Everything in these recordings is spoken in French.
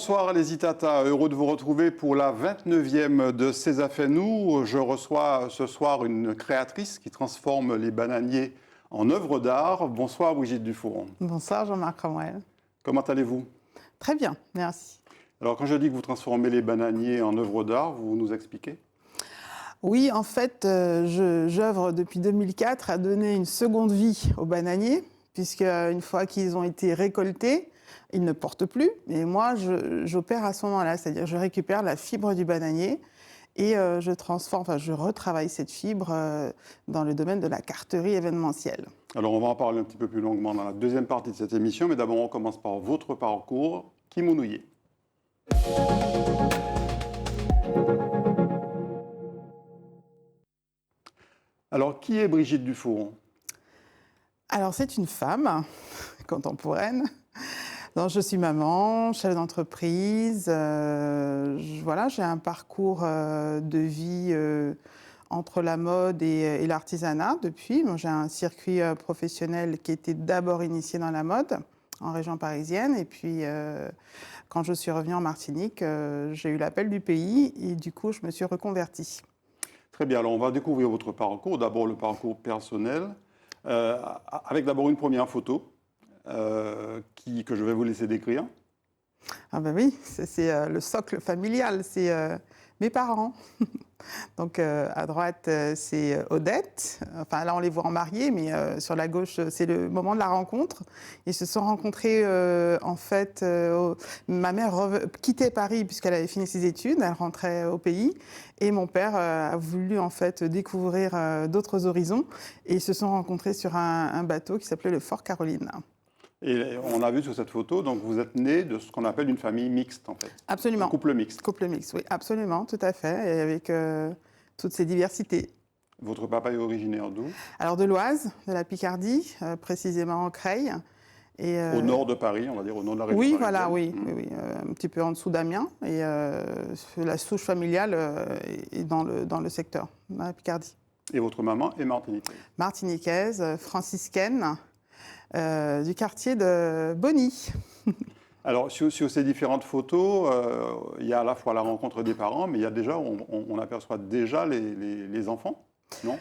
Bonsoir les Itata, heureux de vous retrouver pour la 29e de Ces Affaires Nous. Je reçois ce soir une créatrice qui transforme les bananiers en œuvres d'art. Bonsoir Brigitte Dufour. Bonsoir Jean-Marc Cromwell. Comment allez-vous? Très bien, merci. Alors quand je dis que vous transformez les bananiers en œuvres d'art, vous nous expliquez? Oui, en fait, j'œuvre depuis 2004 à donner une seconde vie aux bananiers, puisque une fois qu'ils ont été récoltés, ils ne portent plus. Et moi, j'opère à ce moment-là, c'est-à-dire je récupère la fibre du bananier et je retravaille cette fibre dans le domaine de la carterie événementielle. Alors on va en parler un petit peu plus longuement dans la deuxième partie de cette émission, mais d'abord on commence par votre parcours. Kimounouye. Alors qui est Brigitte Dufour? Alors c'est une femme contemporaine. Donc, je suis maman, chef d'entreprise. Voilà, j'ai un parcours de vie entre la mode et l'artisanat depuis. Bon, j'ai un circuit professionnel qui était d'abord initié dans la mode en région parisienne. Et puis, quand je suis revenue en Martinique, j'ai eu l'appel du pays et du coup, je me suis reconvertie. Très bien, alors on va découvrir votre parcours. D'abord le parcours personnel, avec d'abord une première photo. Que je vais vous laisser décrire. Ah ben oui, c'est le socle familial, c'est mes parents. Donc à droite, c'est Odette. Enfin là, on les voit en mariés, mais sur la gauche, c'est le moment de la rencontre. Ils se sont rencontrés, en fait, ma mère quittait Paris puisqu'elle avait fini ses études, elle rentrait au pays. Et mon père a voulu en fait découvrir d'autres horizons. Et ils se sont rencontrés sur un bateau qui s'appelait le Fort Caroline. Et on a vu sur cette photo, donc vous êtes né de ce qu'on appelle une famille mixte, en fait. Absolument. Un couple mixte. Couple mixte, oui, absolument, tout à fait, et avec toutes ces diversités. Votre papa est originaire d'où? Alors de l'Oise, de la Picardie, précisément en Creil. Et, au nord de Paris, on va dire, au nord de la région oui, parisienne. Voilà, oui, oui, un petit peu en dessous d'Amiens. Et la souche familiale est dans le secteur, dans la Picardie. Et votre maman est martiniquaise? Martiniquaise, franciscaine. Du quartier de Bonny. Alors, sur ces différentes photos, il y a à la fois la rencontre des parents, mais il y a déjà, on aperçoit déjà les enfants, non?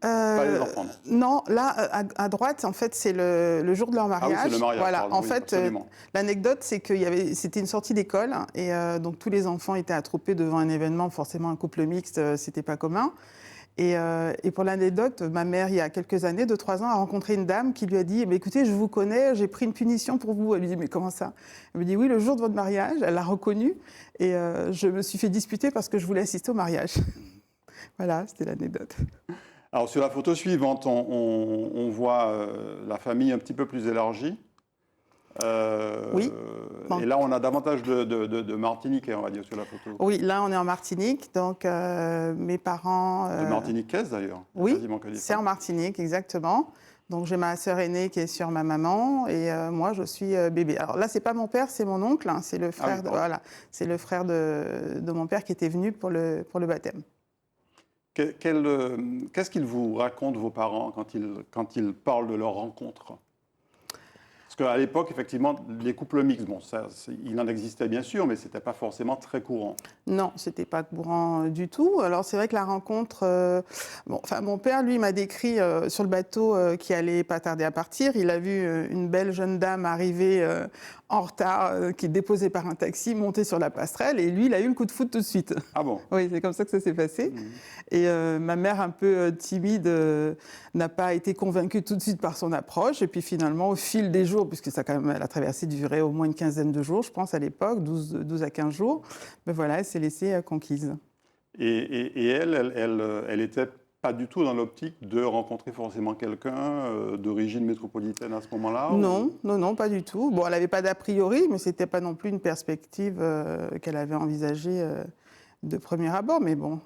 Pas les enfants, non. Non, là, à droite, en fait, c'est le jour de leur mariage. Ah oui, c'est le mariage, voilà. pardon, En oui, fait, l'anecdote, c'est que c'était une sortie d'école, et donc tous les enfants étaient attroupés devant un événement, forcément un couple mixte, c'était pas commun. Et pour l'anecdote, ma mère, il y a quelques années, 2-3 ans, a rencontré une dame qui lui a dit « Écoutez, je vous connais, j'ai pris une punition pour vous. » Elle lui dit « Mais comment ça ?» Elle me dit « Oui, le jour de votre mariage. » Elle l'a reconnue et je me suis fait disputer parce que je voulais assister au mariage. Voilà, c'était l'anecdote. Alors, sur la photo suivante, on voit la famille un petit peu plus élargie. Oui. Bon. Et là, on a davantage de Martiniquais, on va dire, sur la photo. Oui, là, on est en Martinique, donc mes parents... De Martiniquaise, d'ailleurs. Oui, c'est en Martinique, exactement. Donc, j'ai ma sœur aînée qui est sur ma maman et moi, je suis bébé. Alors là, c'est pas mon père, c'est mon oncle, hein, c'est le frère, c'est le frère de mon père qui était venu pour le baptême. Qu'est-ce qu'ils vous racontent, vos parents, quand ils parlent de leur rencontre? Parce qu'à l'époque, effectivement, les couples mixtes, bon, il en existait bien sûr, mais ce n'était pas forcément très courant. Non, ce n'était pas courant du tout. Alors, c'est vrai que la rencontre... mon père, lui, m'a décrit sur le bateau qui allait pas tarder à partir. Il a vu une belle jeune dame arriver en retard, qui est déposée par un taxi, monter sur la passerelle, et lui, il a eu le coup de foudre tout de suite. Ah bon? Oui, c'est comme ça que ça s'est passé. Mmh. Et ma mère, un peu timide, n'a pas été convaincue tout de suite par son approche. Et puis finalement, au fil des jours, puisque ça, quand même, la traversée durait au moins une quinzaine de jours, je pense, à l'époque, 12 à 15 jours, ben voilà, elle s'est laissée conquise. Et elle était pas du tout dans l'optique de rencontrer forcément quelqu'un d'origine métropolitaine à ce moment-là? Non, non, pas du tout. Bon, elle n'avait pas d'a priori, mais c'était pas non plus une perspective qu'elle avait envisagée de premier abord. Mais bon,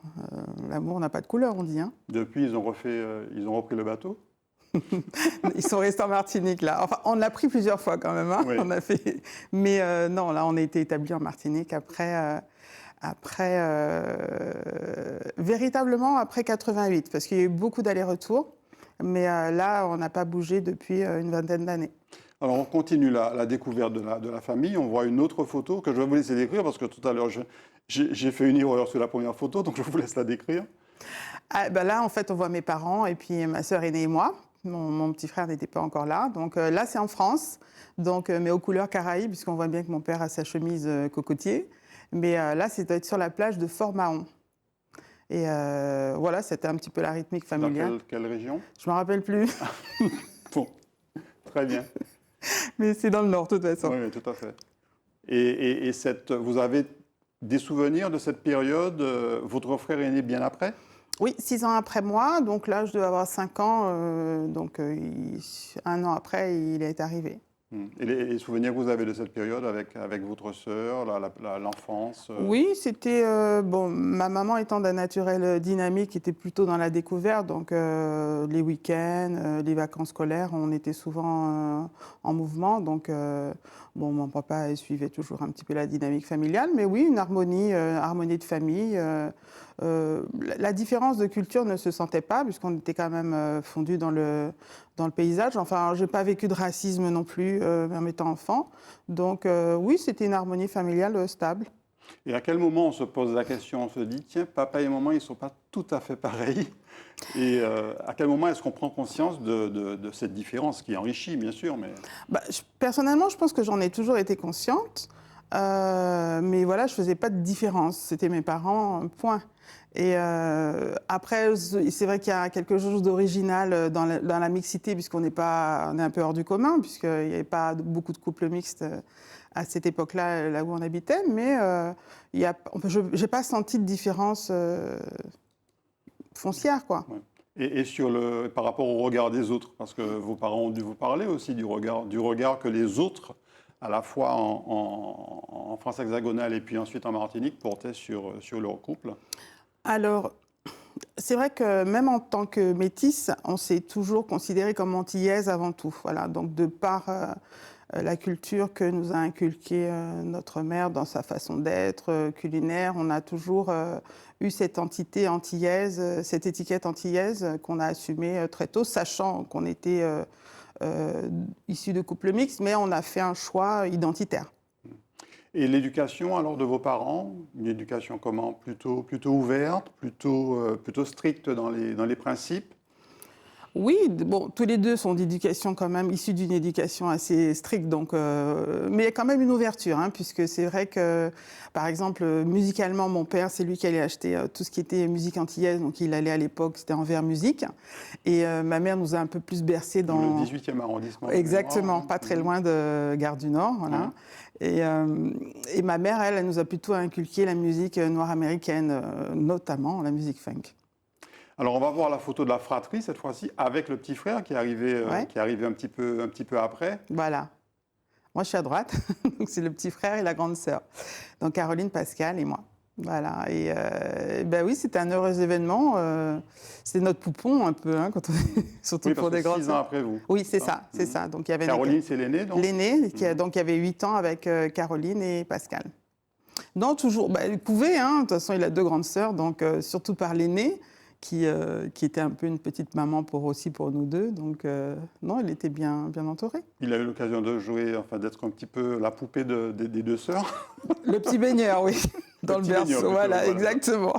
l'amour n'a pas de couleur, on dit. Hein. Depuis, ils ont repris le bateau? Ils sont restés en Martinique, là. Enfin, on l'a pris plusieurs fois quand même. Hein. Oui. On a fait... Mais non, là, on a été établis en Martinique véritablement après 88, parce qu'il y a eu beaucoup d'allers-retours. Mais là, on n'a pas bougé depuis une vingtaine d'années. Alors, on continue la découverte de la famille. On voit une autre photo que je vais vous laisser décrire parce que tout à l'heure, j'ai fait une erreur sur la première photo, donc je vous laisse la décrire. Ah, ben là, en fait, on voit mes parents et puis ma sœur aînée et moi. Mon petit frère n'était pas encore là. Donc là, c'est en France, donc, mais aux couleurs caraïbes, puisqu'on voit bien que mon père a sa chemise cocotier. Mais là, c'est sur la plage de Fort-Mahon. Et voilà, c'était un petit peu la rythmique Dans familiale. quelle région? Je ne me rappelle plus, Bon, très bien. mais c'est dans le nord, de toute façon. Oui, oui, tout à fait. Vous avez des souvenirs de cette période? Votre frère est né bien après? Oui, 6 ans après moi, donc là, je dois avoir 5 ans. Un an après, il est arrivé. Et les souvenirs que vous avez de cette période avec votre sœur, l'enfance? Oui, c'était bon. Ma maman étant d'un naturel dynamique, était plutôt dans la découverte. Donc les week-ends, les vacances scolaires, on était souvent en mouvement. Donc bon, mon papa il suivait toujours un petit peu la dynamique familiale, mais oui, une harmonie de famille. La différence de culture ne se sentait pas, puisqu'on était quand même fondus dans le paysage. Enfin, j'ai pas vécu de racisme non plus, en étant enfant. Donc oui, c'était une harmonie familiale stable. Et à quel moment on se pose la question, on se dit, tiens, papa et maman, ils ne sont pas tout à fait pareils. Et à quel moment est-ce qu'on prend conscience de cette différence qui enrichit, bien sûr, mais... Bah, personnellement, je pense que j'en ai toujours été consciente. Mais voilà, je ne faisais pas de différence. C'était mes parents, point. Et après, c'est vrai qu'il y a quelque chose d'original dans la mixité, puisqu'on on est un peu hors du commun, puisqu'il n'y avait pas beaucoup de couples mixtes à cette époque-là, là où on habitait. Mais je n'ai pas senti de différence foncière, quoi. Ouais. Et par rapport au regard des autres, parce que vos parents ont dû vous parler aussi du regard que les autres, à la fois en France hexagonale et puis ensuite en Martinique, portaient sur leur couple. Alors, c'est vrai que même en tant que métisse, on s'est toujours considéré comme antillaise avant tout. Voilà, donc de par la culture que nous a inculquée notre mère dans sa façon d'être culinaire, on a toujours eu cette entité antillaise, cette étiquette antillaise qu'on a assumée très tôt, sachant qu'on était issus de couples mixtes, mais on a fait un choix identitaire. Et l'éducation alors de vos parents, une éducation comment? Plutôt ouverte, plutôt stricte dans les principes? Oui, bon, tous les deux sont d'éducation quand même, issus d'une éducation assez stricte, donc, mais il y a quand même une ouverture, hein, puisque c'est vrai que, par exemple, musicalement, mon père, c'est lui qui allait acheter tout ce qui était musique antillaise, donc il allait à l'époque, c'était Envers Musique, et ma mère nous a un peu plus bercés dans... Le 18e arrondissement. Exactement, pas très loin de Gare du Nord, voilà. Et ma mère, elle nous a plutôt inculqué la musique noire américaine, notamment la musique funk. Alors, on va voir la photo de la fratrie, cette fois-ci, avec le petit frère qui est arrivé, Ouais. un petit peu après. Voilà. Moi, je suis à droite, donc c'est le petit frère et la grande sœur. Donc Caroline, Pascal et moi. Voilà. Et ben oui, c'était un heureux événement. C'était notre poupon un peu, hein, quand surtout Oui, pour parce des que grands. 6 ans après vous. Oui, c'est ça, c'est ça. Donc il y avait Caroline, c'est l'aînée, donc? l'aîné, donc il y avait 8 ans avec Caroline et Pascal. Non, toujours. Bah, il pouvait, hein. De toute façon, il a 2 grandes sœurs, donc surtout par l'aîné, qui était un peu une petite maman pour nous deux. Donc non, il était bien entouré. Il a eu l'occasion de jouer, enfin d'être un petit peu la poupée des deux sœurs. Le petit baigneur, oui, dans le petit berceau, baigneur, plutôt, voilà, voilà. exactement.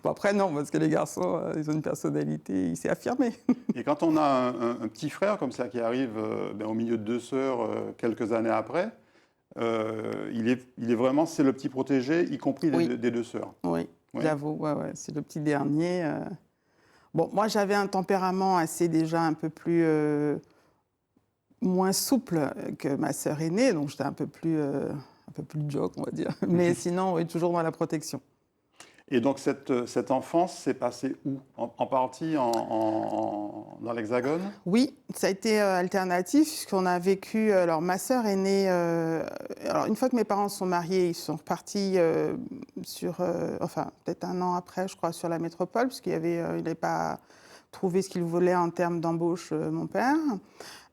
Bon, après, non, parce que les garçons, ils ont une personnalité, il s'est affirmé. Et quand on a un petit frère comme ça qui arrive au milieu de 2 sœurs quelques années après, il est vraiment, c'est le petit protégé, y compris Oui. des 2 sœurs. Oui, Ouais. j'avoue, ouais, c'est le petit dernier. Bon, moi, j'avais un tempérament assez déjà un peu plus... moins souple que ma sœur aînée, donc j'étais un peu plus joke, on va dire. Mais sinon, oui, toujours dans la protection. Et donc cette enfance s'est passée où? En partie dans l'Hexagone? Oui, ça a été alternatif, puisqu'on a vécu... Alors, ma sœur aînée... alors, une fois que mes parents sont mariés, ils sont repartis enfin, peut-être un an après, je crois, sur la métropole, parce qu'il n'avait pas trouvé ce qu'il voulait en termes d'embauche, mon père.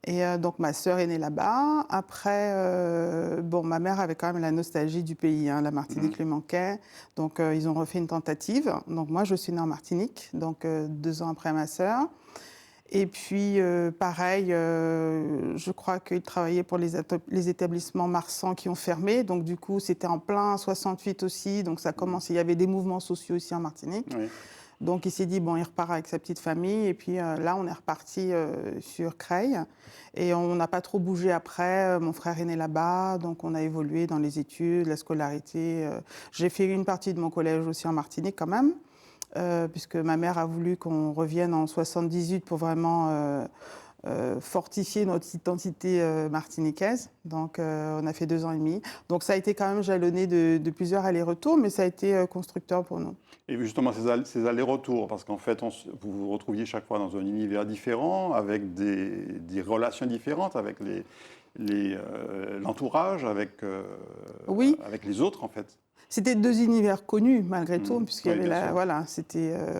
Et donc, ma sœur est née là-bas. Après, bon, ma mère avait quand même la nostalgie du pays, hein, la Martinique lui manquait. Donc, ils ont refait une tentative. Donc, moi, je suis née en Martinique, donc 2 ans après ma sœur. Et puis, pareil, je crois qu'il travaillait pour les établissements Marsan qui ont fermé. Donc, du coup, c'était en plein 68 aussi. Donc, ça commençait. Il y avait des mouvements sociaux ici en Martinique. Oui. Donc, il s'est dit, bon, il repart avec sa petite famille. Et puis, là, on est reparti sur Creil. Et on n'a pas trop bougé après. Mon frère est né là-bas. Donc, on a évolué dans les études, la scolarité. J'ai fait une partie de mon collège aussi en Martinique quand même. Puisque ma mère a voulu qu'on revienne en 78 pour vraiment fortifier notre identité martiniquaise. Donc, on a fait 2 ans et demi. Donc, ça a été quand même jalonné de plusieurs allers-retours, mais ça a été constructeur pour nous. Et justement, ces allers-retours, parce qu'en fait, vous vous retrouviez chaque fois dans un univers différent, avec des relations différentes, avec l'entourage, Oui. avec les autres, en fait. C'était 2 univers connus, malgré tout, puisqu'il y Oui, avait bien sûr. voilà,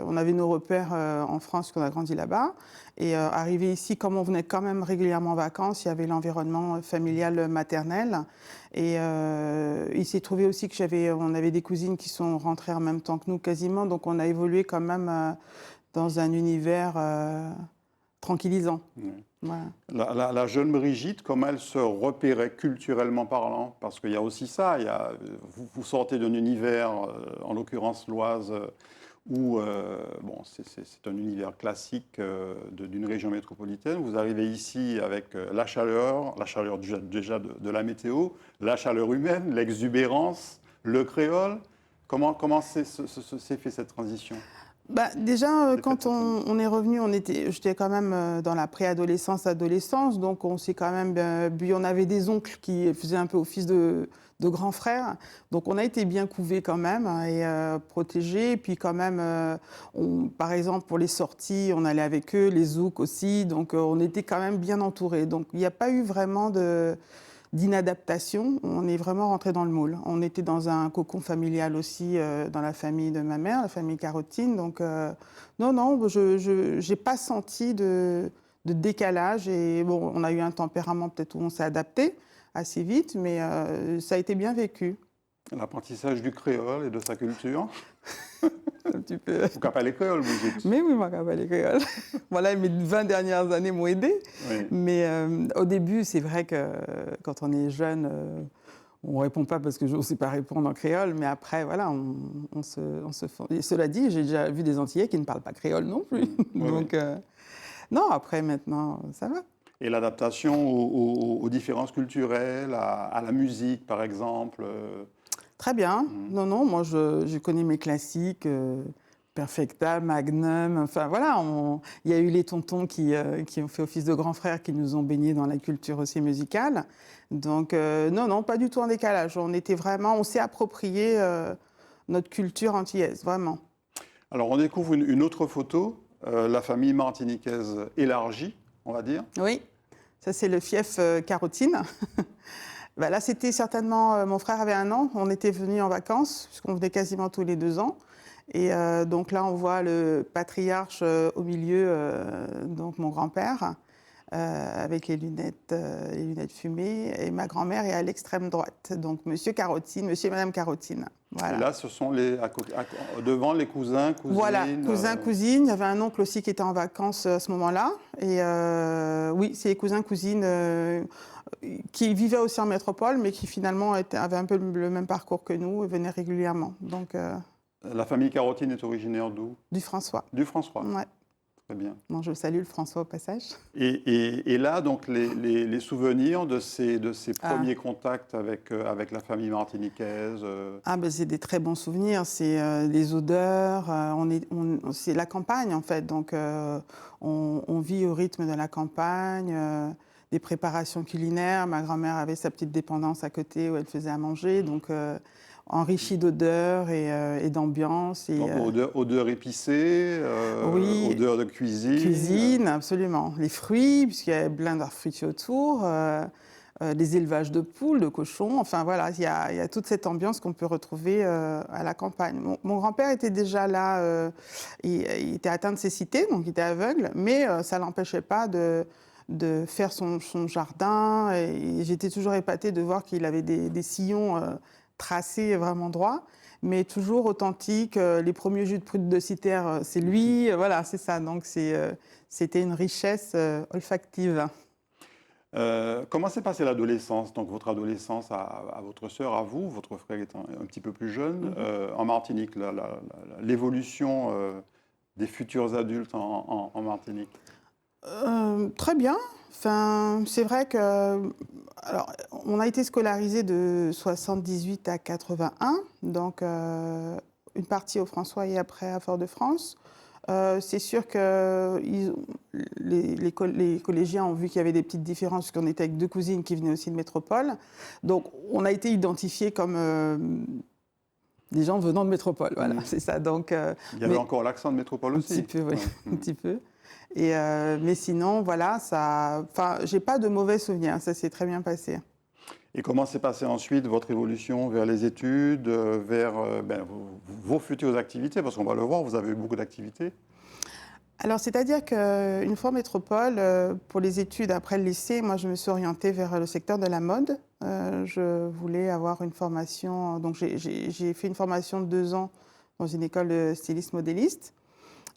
on avait nos repères en France, qu'on a grandi là-bas. Et arrivé ici, comme on venait quand même régulièrement en vacances, il y avait l'environnement familial maternel. Et il s'est trouvé aussi on avait des cousines qui sont rentrées en même temps que nous, quasiment. Donc on a évolué quand même dans un univers tranquillisant. Oui. Voilà. La jeune Brigitte, comment elle se repérait culturellement parlant? Parce qu'il y a aussi ça, vous sortez d'un univers, en l'occurrence l'Oise, où bon, c'est un univers classique d'une région métropolitaine. Vous arrivez ici avec la chaleur déjà de la météo, la chaleur humaine, l'exubérance, le créole. Comment s'est fait cette transition? Bah, déjà, quand on est revenu, j'étais quand même dans la préadolescence, adolescence, donc on s'est quand même on avait des oncles qui faisaient un peu office de grands frères, donc on a été bien couvés quand même et protégés. Et puis quand même, par exemple pour les sorties, on allait avec eux, les zouks aussi, donc on était quand même bien entourés. Donc il n'y a pas eu vraiment d'inadaptation, on est vraiment rentré dans le moule. On était dans un cocon familial aussi dans la famille de ma mère, la famille Carotine. Donc non, je n'ai pas senti de décalage. Et bon, on a eu un tempérament peut-être où on s'est adapté assez vite, mais ça a été bien vécu. L'apprentissage du créole et de sa culture. Un petit peu. Vous capez les créoles, vous dites. Mais oui, moi, je les créoles. Voilà, mes 20 dernières années m'ont aidée. Oui. Mais au début, c'est vrai que quand on est jeune, on ne répond pas parce que je ne sais pas répondre en créole. Mais après, voilà, on se fait. Et cela dit, j'ai déjà vu des Antillais qui ne parlent pas créole non plus. Oui, Donc, non, après, maintenant, ça va. Et l'adaptation aux différences culturelles, à la musique, par exemple. Très bien. Non, moi, je connais mes classiques. Perfecta, Magnum, enfin voilà, il y a eu les tontons qui ont fait office de grands frères, qui nous ont baignés dans la culture aussi musicale. Donc non, pas du tout en décalage. On s'est approprié notre culture antillaise, vraiment. Alors, on découvre une autre photo, la famille martiniquaise élargie, on va dire. Oui, ça c'est le fief Carotine. Ben là, c'était certainement, mon frère avait 1 an, on était venus en vacances, puisqu'on venait quasiment tous les 2 ans. Et donc là, on voit le patriarche au milieu, donc mon grand-père, avec les lunettes fumées, et ma grand-mère est à l'extrême droite, donc monsieur Carotine, monsieur et madame Carotine. Voilà. Et là, ce sont devant les cousins, cousines. Voilà, cousins, cousines. Il y avait un oncle aussi qui était en vacances à ce moment-là. Et oui, c'est les cousins, cousines qui vivaient aussi en métropole, mais qui finalement avaient un peu le même parcours que nous et venaient régulièrement. Donc, La famille Carotine est originaire d'où? du François. Du François. Ouais. Très bien. Bon, je salue le François au passage. Et là, donc, les souvenirs de ces premiers contacts avec la famille martiniquaise. Ah ben c'est des très bons souvenirs, c'est les odeurs, c'est la campagne en fait, donc on vit au rythme de la campagne, des préparations culinaires. Ma grand-mère avait sa petite dépendance à côté où elle faisait à manger, donc enrichi d'odeurs et d'ambiance. Donc odeur épicée, oui, odeur de cuisine. Cuisine, absolument. Les fruits, puisqu'il y a plein d'arbres fruitiers autour. Les élevages de poules, de cochons, enfin voilà, il y a toute cette ambiance qu'on peut retrouver à la campagne. Mon grand-père était déjà là, il était atteint de cécité, donc il était aveugle, mais ça ne l'empêchait pas de faire son jardin, et j'étais toujours épatée de voir qu'il avait des sillons tracés vraiment droits. mais toujours authentique. Les premiers jus de prune de Citerre, c'est lui. Voilà, c'est ça. Donc, c'était une richesse olfactive. Comment s'est passée l'adolescence, donc votre adolescence à votre sœur, à vous, votre frère étant un petit peu plus jeune, en Martinique, l'évolution des futurs adultes en Martinique? Très bien. Enfin, c'est vrai que, alors, on a été scolarisés de 78 à 81, donc une partie au François et après à Fort-de-France. C'est sûr que les collégiens ont vu qu'il y avait des petites différences, puisqu'on était avec deux cousines qui venaient aussi de métropole. Donc, on a été identifiés comme des gens venant de métropole. Voilà, c'est ça. Donc, il y avait encore l'accent de métropole aussi. Un petit peu, oui, un petit peu. Et, mais sinon, voilà, j'ai pas de mauvais souvenirs. Ça s'est très bien passé. Et comment s'est passée ensuite votre évolution vers les études, vers vos futures activités? Parce qu'on va le voir, vous avez eu beaucoup d'activités. Alors, c'est-à-dire qu'une fois métropole, pour les études après le lycée, moi, je me suis orientée vers le secteur de la mode. Je voulais avoir une formation. Donc, j'ai fait une formation de 2 ans dans une école de styliste modéliste.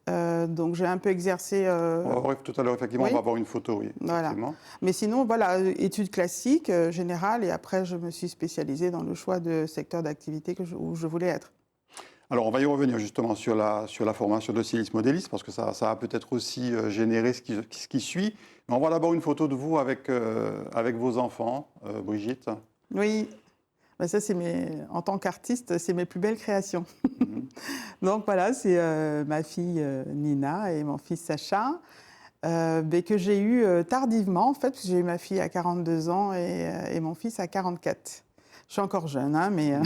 Donc j'ai un peu exercé. On va voir tout à l'heure, effectivement, oui. On va avoir une photo, oui. Voilà. Mais sinon, voilà, études classiques, générales, et après je me suis spécialisée dans le choix de secteur d'activité où je voulais être. Alors on va y revenir justement sur la formation de styliste modéliste, parce que ça va peut-être aussi générer ce qui suit. Mais on voit d'abord une photo de vous avec vos enfants, Brigitte. Oui. Ben ça, en tant qu'artiste, c'est mes plus belles créations. Donc voilà, c'est ma fille Nina et mon fils Sacha, que j'ai eu tardivement, en fait, parce que j'ai eu ma fille à 42 ans et mon fils à 44. Je suis encore jeune, hein, mais...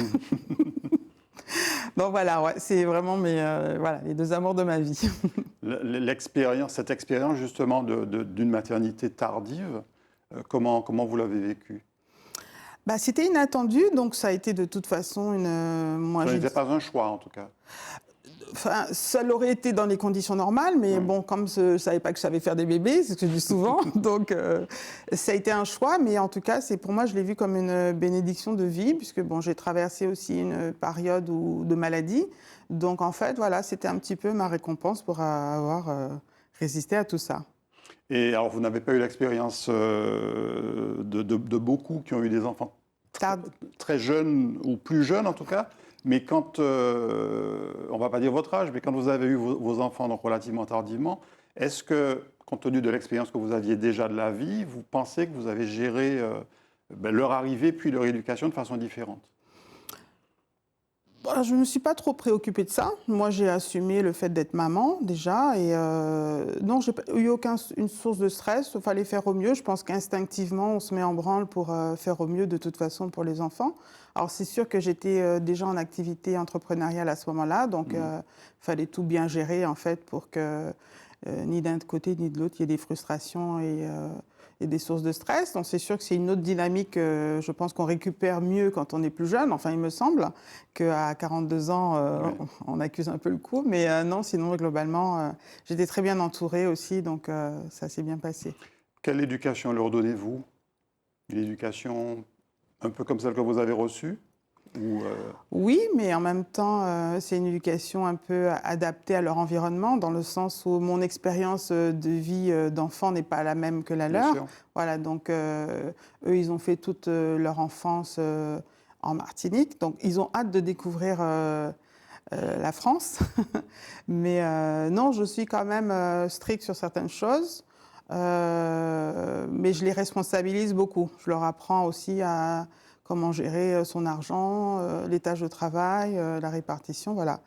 Donc voilà, ouais, c'est vraiment les 2 amours de ma vie. Cette expérience justement d'une maternité tardive, comment vous l'avez vécue? Bah, c'était inattendu, donc ça a été de toute façon Ça n'était pas un choix, en tout cas. Enfin, ça l'aurait été dans les conditions normales, mais bon, comme je ne savais pas que je savais faire des bébés, c'est ce que je dis souvent, donc ça a été un choix, mais en tout cas, pour moi, je l'ai vu comme une bénédiction de vie, puisque bon, j'ai traversé aussi une période de maladie, donc en fait, voilà, c'était un petit peu ma récompense pour avoir résisté à tout ça. Et alors, vous n'avez pas eu l'expérience de beaucoup qui ont eu des enfants très jeunes, ou plus jeunes en tout cas, mais quand, on ne va pas dire votre âge, mais quand vous avez eu vos enfants donc relativement tardivement, est-ce que, compte tenu de l'expérience que vous aviez déjà de la vie, vous pensez que vous avez géré leur arrivée puis leur éducation de façon différente? Je ne me suis pas trop préoccupée de ça. Moi, j'ai assumé le fait d'être maman déjà. Et non, je n'ai eu aucune source de stress. Il fallait faire au mieux. Je pense qu'instinctivement, on se met en branle pour faire au mieux de toute façon pour les enfants. Alors, c'est sûr que j'étais déjà en activité entrepreneuriale à ce moment-là. Donc, il fallait tout bien gérer, en fait, pour que ni d'un côté ni de l'autre, il y ait des frustrations et des sources de stress. Donc c'est sûr que c'est une autre dynamique, je pense qu'on récupère mieux quand on est plus jeune, enfin il me semble, qu'à 42 ans, on accuse un peu le coup. Mais non, sinon globalement, j'étais très bien entourée aussi, donc ça s'est bien passé. Quelle éducation leur donnez-vous? Une éducation un peu comme celle que vous avez reçue? Oui, mais en même temps, c'est une éducation un peu adaptée à leur environnement, dans le sens où mon expérience de vie d'enfant n'est pas la même que la leur. Voilà, donc eux, ils ont fait toute leur enfance en Martinique, donc ils ont hâte de découvrir la France. Mais non, je suis quand même stricte sur certaines choses, mais je les responsabilise beaucoup. Je leur apprends aussi à comment gérer son argent, les tâches de travail, la répartition, voilà.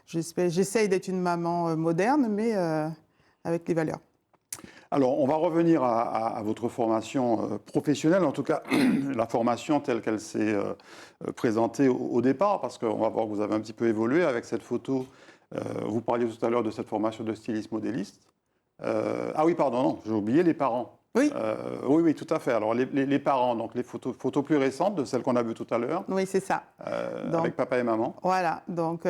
J'essaye d'être une maman moderne, mais avec les valeurs. Alors, on va revenir à votre formation professionnelle, en tout cas la formation telle qu'elle s'est présentée au départ, parce qu'on va voir que vous avez un petit peu évolué avec cette photo. Vous parliez tout à l'heure de cette formation de styliste modéliste. Ah oui, pardon, non, j'ai oublié les parents. Oui. Oui, tout à fait. Alors, les parents, donc les photos plus récentes de celles qu'on a vues tout à l'heure. Oui, c'est ça. Avec papa et maman. Voilà, donc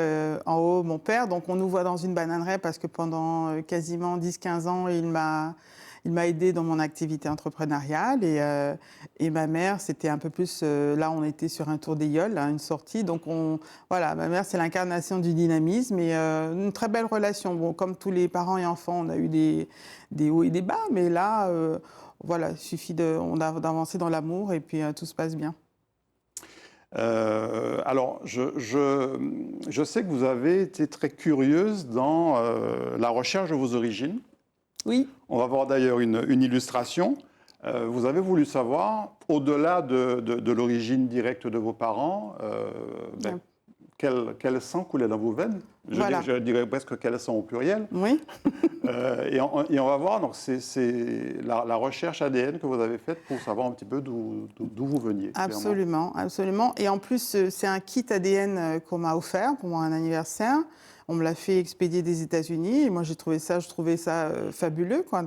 en haut, mon père. Donc, on nous voit dans une bananeraie parce que pendant quasiment 10-15 ans, il il m'a aidé dans mon activité entrepreneuriale. Et ma mère, c'était un peu plus... là, on était sur un tour d'Aïeul, une sortie. Donc, voilà, ma mère, c'est l'incarnation du dynamisme et une très belle relation. Bon, comme tous les parents et enfants, on a eu des hauts et des bas. Mais là, voilà, il suffit d'avancer dans l'amour et puis tout se passe bien. Alors, je sais que vous avez été très curieuse dans la recherche de vos origines. Oui. On va voir d'ailleurs une illustration. Vous avez voulu savoir, au-delà de l'origine directe de vos parents, ben, quel sang coulait dans vos veines. Voilà. Je dirais presque quel sang au pluriel. Oui. Et on va voir, donc c'est la recherche ADN que vous avez faite pour savoir un petit peu d'où vous veniez. Absolument, absolument. Et en plus, c'est un kit ADN qu'on m'a offert pour mon anniversaire. On me l'a fait expédier des États-Unis et moi je trouvais ça fabuleux, quoi.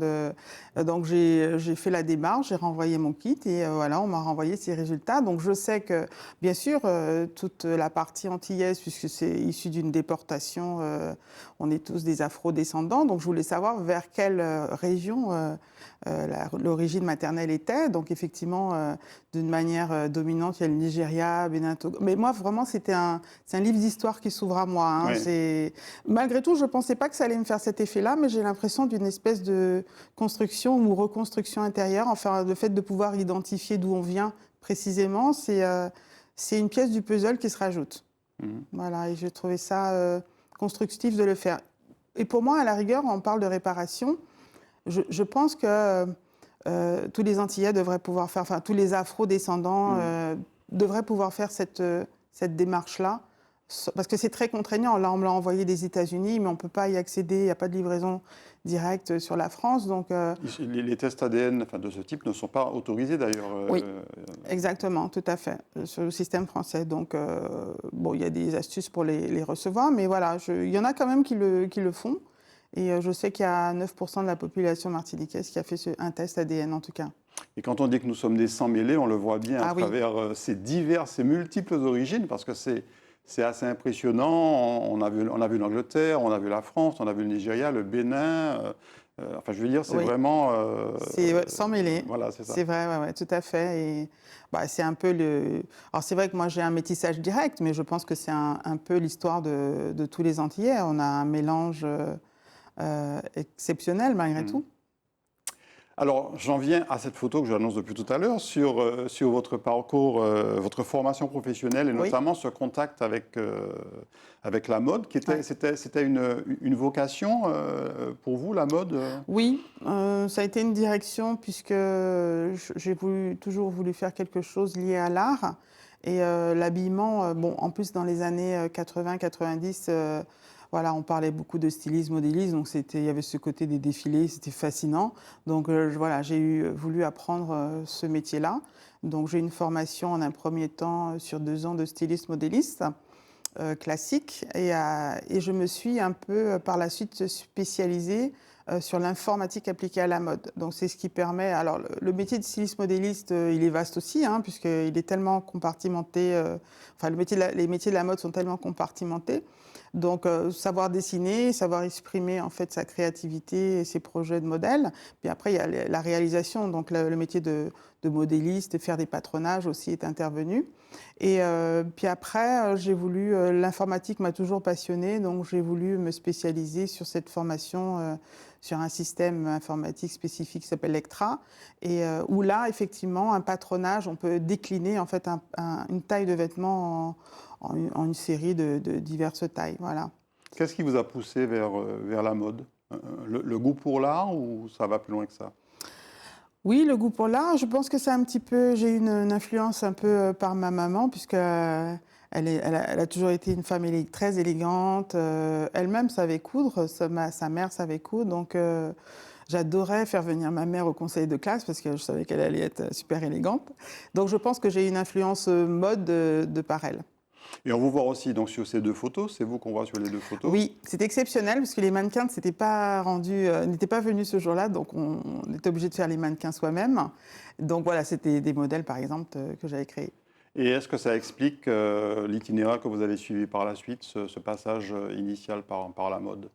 Donc j'ai fait la démarche, j'ai renvoyé mon kit et voilà, on m'a renvoyé ces résultats. Donc je sais que bien sûr toute la partie antillaise, puisque c'est issu d'une déportation, on est tous des afro-descendants. Donc je voulais savoir vers quelle région l'origine maternelle était. Donc effectivement, d'une manière dominante, il y a le Nigeria, Bénin, Togo. Mais moi vraiment c'est un livre d'histoire qui s'ouvre à moi, hein. Oui. Malgré tout, je ne pensais pas que ça allait me faire cet effet-là, mais j'ai l'impression d'une espèce de construction ou reconstruction intérieure. Enfin, le fait de pouvoir identifier d'où on vient précisément, c'est une pièce du puzzle qui se rajoute. Voilà, et j'ai trouvé ça constructif de le faire. Et pour moi, à la rigueur, on parle de réparation. Je pense que tous les Antillais devraient pouvoir faire, enfin tous les Afro-descendants devraient pouvoir faire cette démarche-là. Parce que c'est très contraignant. Là, on me l'a envoyé des États-Unis, mais on ne peut pas y accéder. Il n'y a pas de livraison directe sur la France. Donc, les tests ADN de ce type ne sont pas autorisés d'ailleurs. Oui, exactement, tout à fait, sur le système français. Donc, bon, il y a des astuces pour les recevoir, mais voilà, il y en a quand même qui le font. Et je sais qu'il y a 9% de la population martiniquaise qui a fait un test ADN, en tout cas. Et quand on dit que nous sommes des sangs mêlés, on le voit bien à travers ces diverses et multiples origines, parce que c'est assez impressionnant. On a vu l'Angleterre, on a vu la France, on a vu le Nigeria, le Bénin. Enfin, je veux dire, c'est vraiment... c'est sans mêler. Voilà, c'est ça. C'est vrai, ouais, tout à fait. Et c'est un peu le... Alors, c'est vrai que moi, j'ai un métissage direct, mais je pense que c'est un peu l'histoire de tous les Antillais. On a un mélange exceptionnel, malgré tout. Alors, j'en viens à cette photo que j'annonce depuis tout à l'heure sur votre parcours, votre formation professionnelle et notamment ce contact avec la mode. C'était une vocation pour vous, la mode? Oui, ça a été une direction puisque j'ai toujours voulu faire quelque chose lié à l'art. Et l'habillement, bon, en plus dans les années 80-90, voilà, on parlait beaucoup de stylisme, modélisme, donc il y avait ce côté des défilés, c'était fascinant. Donc voilà, j'ai voulu apprendre ce métier-là. Donc j'ai une formation en un premier temps sur 2 ans de styliste modéliste classique et je me suis un peu par la suite spécialisée sur l'informatique appliquée à la mode. Donc c'est ce qui permet... Alors le métier de styliste modéliste, il est vaste aussi, hein, puisqu'il est tellement compartimenté. Enfin, les métiers de la mode sont tellement compartimentés. Donc savoir dessiner, savoir exprimer en fait sa créativité et ses projets de modèle. Puis après, il y a la réalisation. Donc le métier de modéliste, faire des patronages aussi est intervenu. Et puis après, j'ai voulu... l'informatique m'a toujours passionnée, donc j'ai voulu me spécialiser sur cette formation sur un système informatique spécifique qui s'appelle Lectra, et où là, effectivement, un patronage, on peut décliner en fait une taille de vêtements en une série de diverses tailles. Voilà. Qu'est-ce qui vous a poussé vers la mode? Le goût pour l'art ou ça va plus loin que ça? Oui, le goût pour l'art, je pense que c'est un petit peu... J'ai eu une influence un peu par ma maman, puisque elle a toujours été une femme très élégante. Elle-même savait coudre, sa mère savait coudre. Donc, j'adorais faire venir ma mère au conseil de classe parce que je savais qu'elle allait être super élégante. Donc, je pense que j'ai une influence mode de par elle. Et on vous voit aussi donc, sur ces 2 photos. C'est vous qu'on voit sur les 2 photos? Oui, c'est exceptionnel parce que les mannequins ne s'étaient pas n'étaient pas venus ce jour-là. Donc, on était obligé de faire les mannequins soi-même. Donc, voilà, c'était des modèles, par exemple, que j'avais créés. Et est-ce que ça explique l'itinéraire que vous avez suivi par la suite, ce passage initial par la mode?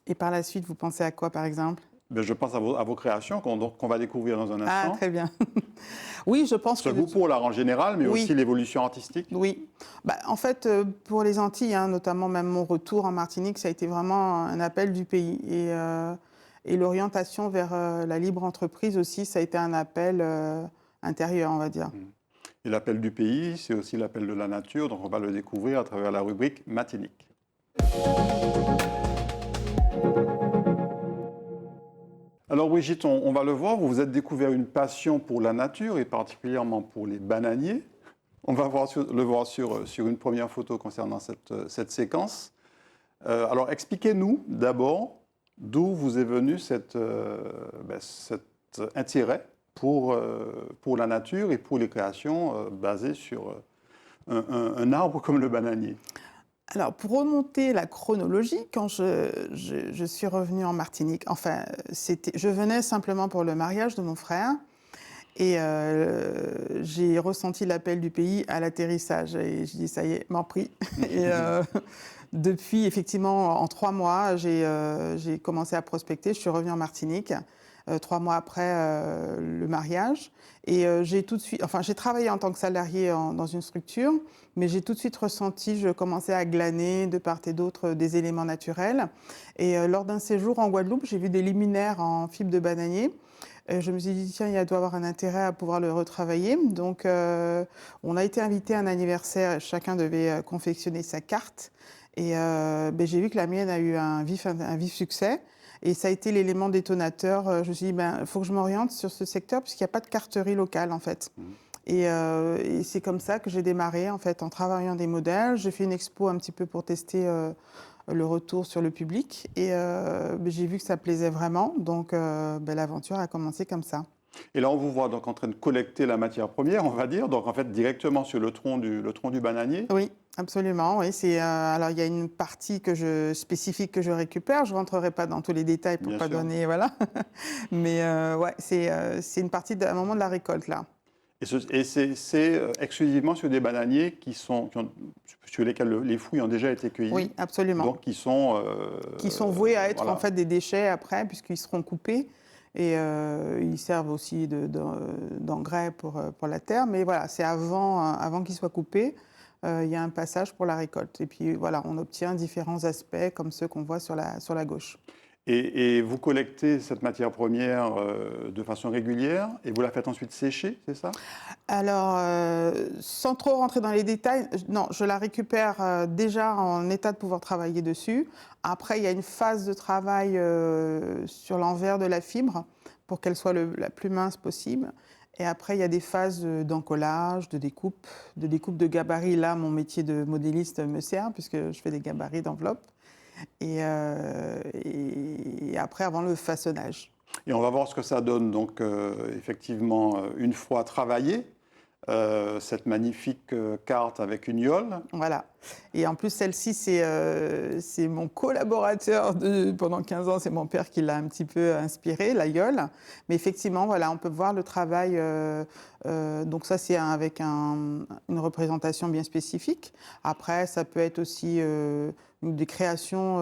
Et par la suite, vous pensez à quoi, par exemple? Ben, je pense à vos créations qu'on va découvrir dans un Ah, instant. très bien. Oui, je pense Ce que... goût pour l'art en général, mais Oui. aussi l'évolution artistique. Oui. Bah, en fait, pour les Antilles, hein, notamment même mon retour en Martinique, ça a été vraiment un appel du pays. Et l'orientation vers la libre entreprise aussi, ça a été un appel intérieur, on va dire. Et l'appel du pays, c'est aussi l'appel de la nature, donc on va le découvrir à travers la rubrique Matinique. Alors Brigitte, on va le voir, vous vous êtes découvert une passion pour la nature et particulièrement pour les bananiers. On va le voir sur une première photo concernant cette séquence. Alors expliquez-nous d'abord d'où vous est venu cet intérêt pour la nature et pour les créations basées sur un arbre comme le bananier. Alors, pour remonter la chronologie, quand je suis revenue en Martinique, enfin, je venais simplement pour le mariage de mon frère et j'ai ressenti l'appel du pays à l'atterrissage. Et je dis, ça y est, m'en prie. Et depuis, effectivement, en 3 mois, j'ai commencé à prospecter. Je suis revenue en Martinique. 3 mois après le mariage. Et j'ai tout de suite, enfin, j'ai travaillé en tant que salariée dans une structure, mais j'ai tout de suite ressenti, je commençais à glaner de part et d'autre des éléments naturels. Et lors d'un séjour en Guadeloupe, j'ai vu des liminaires en fibre de bananier. Je me suis dit, tiens, il doit y avoir un intérêt à pouvoir le retravailler. Donc, on a été invité à un anniversaire, chacun devait confectionner sa carte. Et j'ai vu que la mienne a eu un vif succès. Et ça a été l'élément détonateur. Je me suis dit, il faut que je m'oriente sur ce secteur, puisqu'il n'y a pas de carterie locale, en fait. Et c'est comme ça que j'ai démarré, en fait, en travaillant des modèles. J'ai fait une expo un petit peu pour tester le retour sur le public. Et j'ai vu que ça plaisait vraiment. Donc, l'aventure a commencé comme ça. Et là, on vous voit donc en train de collecter la matière première, on va dire, donc en fait directement sur le tronc du bananier. Oui, absolument. Oui, alors il y a une partie spécifique que je récupère. Je ne rentrerai pas dans tous les détails pour ne pas donner, voilà. Mais ouais, c'est une partie à un moment de la récolte là. Et c'est exclusivement sur des bananiers sur lesquels les fruits ont déjà été cueillis. Oui, absolument. Donc qui sont voués à être en fait des déchets après, puisqu'ils seront coupés. Et ils servent aussi d'engrais pour la terre. Mais voilà, c'est avant qu'ils soient coupés, il y a un passage pour la récolte. Et puis voilà, on obtient différents aspects comme ceux qu'on voit sur la gauche. Et vous collectez cette matière première de façon régulière et vous la faites ensuite sécher, c'est ça? Alors, sans trop rentrer dans les détails, non, je la récupère déjà en état de pouvoir travailler dessus. Après, il y a une phase de travail sur l'envers de la fibre pour qu'elle soit la plus mince possible. Et après, il y a des phases d'encollage, de découpe de gabarit. Là, mon métier de modéliste me sert puisque je fais des gabarits d'enveloppe. Et après, avant le façonnage. Et on va voir ce que ça donne, donc effectivement, une fois travaillée, cette magnifique carte avec une yole. Voilà. Et en plus, celle-ci, c'est mon collaborateur pendant 15 ans. C'est mon père qui l'a un petit peu inspiré, la yole. Mais effectivement, voilà, on peut voir le travail. Donc ça, c'est avec une représentation bien spécifique. Après, ça peut être aussi des créations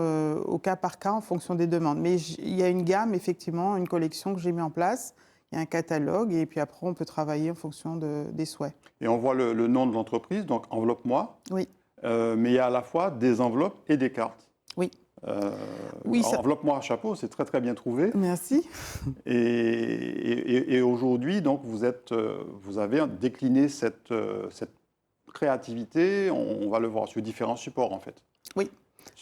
au cas par cas en fonction des demandes. Mais il y a une gamme, effectivement, une collection que j'ai mis en place. Il y a un catalogue et puis après, on peut travailler en fonction des souhaits. Et on voit le nom de l'entreprise, donc Enveloppe-moi. Oui. Mais il y a à la fois des enveloppes et des cartes. Oui. Enveloppe-moi chapeau, c'est très très bien trouvé. Merci. Et aujourd'hui, donc, vous avez décliné cette créativité, on va le voir sur différents supports en fait. Oui.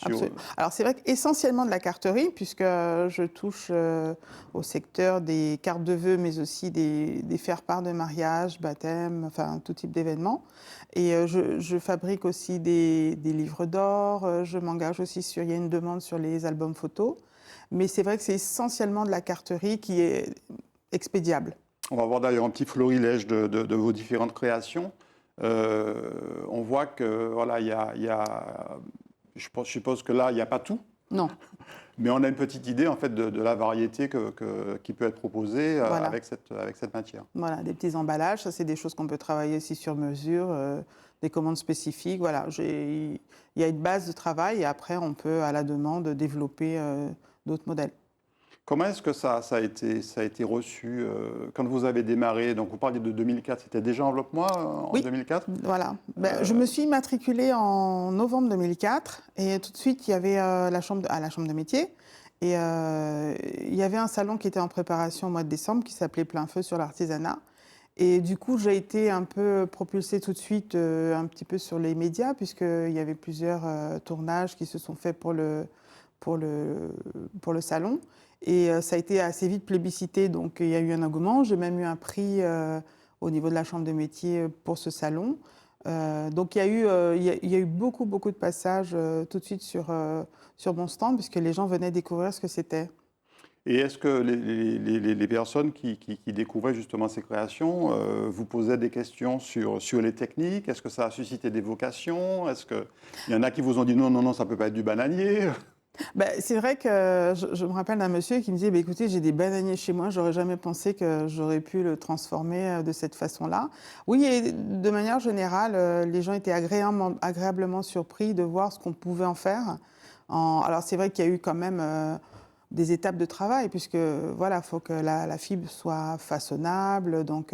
Absolument. Alors c'est vrai qu'essentiellement de la carterie, puisque je touche au secteur des cartes de vœux, mais aussi des faire-part de mariage, baptême, enfin tout type d'événements. Et je fabrique aussi des livres d'or, je m'engage aussi il y a une demande sur les albums photos. Mais c'est vrai que c'est essentiellement de la carterie qui est expédiable. On va voir d'ailleurs un petit florilège de vos différentes créations. On voit que voilà, il y a je suppose que là, il n'y a pas tout. Non. Mais on a une petite idée en fait de la variété qui peut être proposée voilà. avec cette matière. Voilà, des petits emballages, ça c'est des choses qu'on peut travailler aussi sur mesure, des commandes spécifiques. Voilà, il y a une base de travail et après on peut à la demande développer d'autres modèles. Comment est-ce que ça a été reçu quand vous avez démarré? Donc vous parliez de 2004, c'était déjà Enveloppe Moi en Oui. 2004? Voilà. Je me suis immatriculée en novembre 2004 et tout de suite, il y avait la chambre de métier. Et il y avait un salon qui était en préparation au mois de décembre qui s'appelait Plein Feu sur l'artisanat. Et du coup, j'ai été un peu propulsée tout de suite un petit peu sur les médias, puisqu'il y avait plusieurs tournages qui se sont faits pour le salon. Et ça a été assez vite plébiscité, donc il y a eu un engouement. J'ai même eu un prix au niveau de la Chambre de métier pour ce salon. Donc il y a eu beaucoup, beaucoup de passages tout de suite sur mon stand, puisque les gens venaient découvrir ce que c'était. Et est-ce que les personnes qui découvraient justement ces créations vous posaient des questions sur les techniques? Est-ce que ça a suscité des vocations? Est-ce qu'il y en a qui vous ont dit non, non, non, ça ne peut pas être du bananier? C'est vrai que je me rappelle d'un monsieur qui me disait écoutez, j'ai des bananiers chez moi, j'aurais jamais pensé que j'aurais pu le transformer de cette façon-là. Oui, et de manière générale, les gens étaient agréablement surpris de voir ce qu'on pouvait en faire. Alors c'est vrai qu'il y a eu quand même des étapes de travail, puisque voilà, faut que la fibre soit façonnable. Donc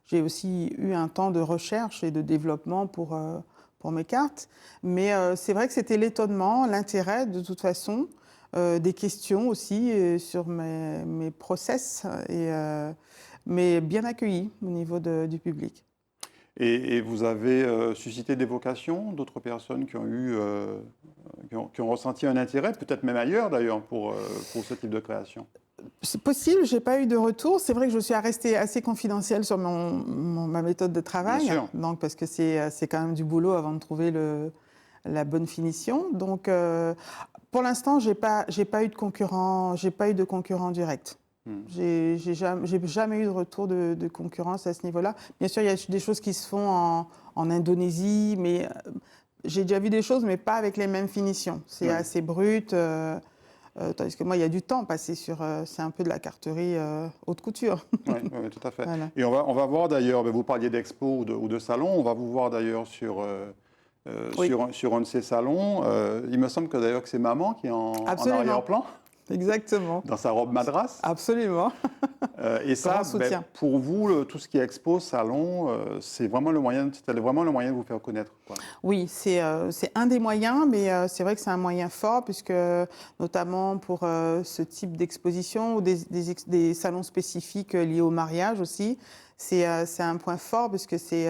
j'ai aussi eu un temps de recherche et de développement pour mes cartes. Mais c'est vrai que c'était l'étonnement, l'intérêt de toute façon, des questions aussi sur mes process, mais bien accueillis au niveau du public. Et vous avez suscité des vocations d'autres personnes qui ont qui ont ressenti un intérêt, peut-être même ailleurs d'ailleurs, pour ce type de création? C'est possible, je n'ai pas eu de retour. C'est vrai que je suis restée assez confidentielle sur ma méthode de travail, Bien sûr. donc, parce que c'est quand même du boulot avant de trouver la bonne finition. Donc, pour l'instant, j'ai pas eu de concurrent, j'ai pas eu de concurrent direct. J'ai jamais eu de retour de concurrence à ce niveau-là. Bien sûr, il y a des choses qui se font en Indonésie, mais j'ai déjà vu des choses, mais pas avec les mêmes finitions. C'est assez brut. Tandis que moi, il y a du temps passé sur... c'est un peu de la carterie haute couture. Oui, oui, tout à fait. Voilà. Et on va voir d'ailleurs, vous parliez d'expo ou de salon, on va vous voir d'ailleurs Oui. sur un de ces salons. Il me semble que d'ailleurs que c'est maman qui est en Absolument. arrière-plan, Exactement. dans sa robe madras. Absolument. Et ça, Grand soutien. pour vous, tout ce qui est expo, salon, c'est vraiment le moyen, c'était vraiment le moyen de vous faire connaître, quoi. Oui, c'est un des moyens, mais c'est vrai que c'est un moyen fort, puisque notamment pour ce type d'exposition ou des salons spécifiques liés au mariage aussi, c'est un point fort, puisque c'est